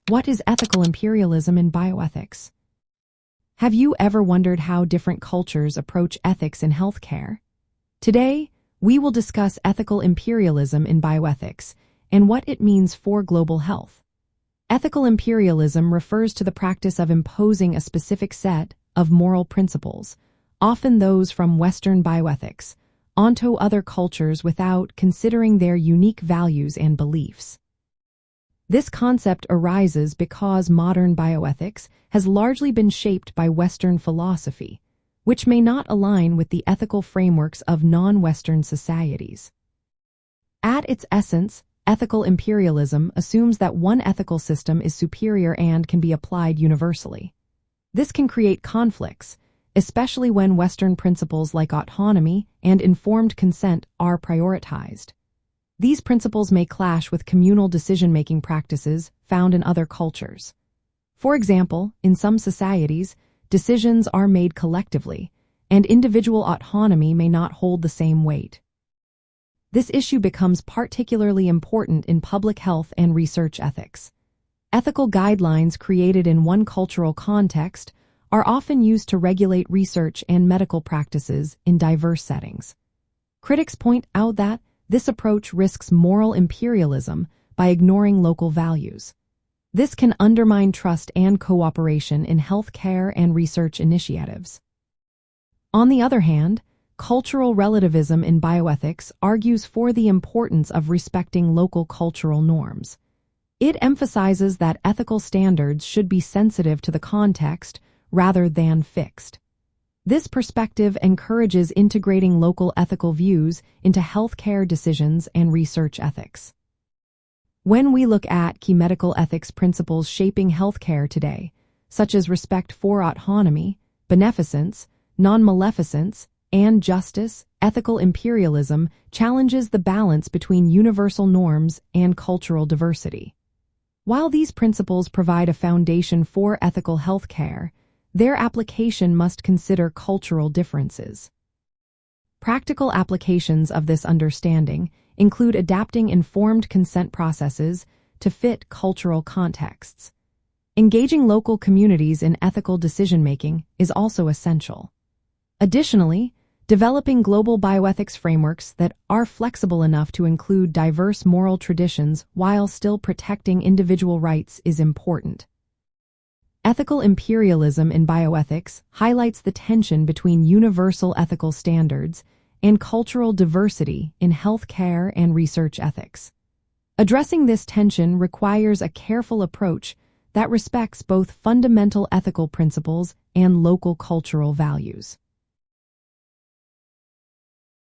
What is ethical imperialism in bioethics? Have you ever wondered how different cultures approach ethics in healthcare? Today, we will discuss ethical imperialism in bioethics and what it means for global health. Ethical imperialism refers to the practice of imposing a specific set of moral principles, often those from Western bioethics, onto other cultures without considering their unique values and beliefs. This concept arises because modern bioethics has largely been shaped by Western philosophy, which may not align with the ethical frameworks of non-Western societies. At its essence, ethical imperialism assumes that one ethical system is superior and can be applied universally. This can create conflicts, especially when Western principles like autonomy and informed consent are prioritized. These principles may clash with communal decision-making practices found in other cultures. For example, in some societies, decisions are made collectively, and individual autonomy may not hold the same weight. This issue becomes particularly important in public health and research ethics. Ethical guidelines created in one cultural context are often used to regulate research and medical practices in diverse settings. Critics point out that this approach risks moral imperialism by ignoring local values. This can undermine trust and cooperation in healthcare and research initiatives. On the other hand, cultural relativism in bioethics argues for the importance of respecting local cultural norms. It emphasizes that ethical standards should be sensitive to the context rather than fixed. This perspective encourages integrating local ethical views into healthcare decisions and research ethics. When we look at key medical ethics principles shaping healthcare today, such as respect for autonomy, beneficence, non-maleficence, and justice, ethical imperialism challenges the balance between universal norms and cultural diversity. While these principles provide a foundation for ethical healthcare, their application must consider cultural differences. Practical applications of this understanding include adapting informed consent processes to fit cultural contexts. Engaging local communities in ethical decision-making is also essential. Additionally, developing global bioethics frameworks that are flexible enough to include diverse moral traditions while still protecting individual rights is important. Ethical imperialism in bioethics highlights the tension between universal ethical standards and cultural diversity in healthcare and research ethics. Addressing this tension requires a careful approach that respects both fundamental ethical principles and local cultural values.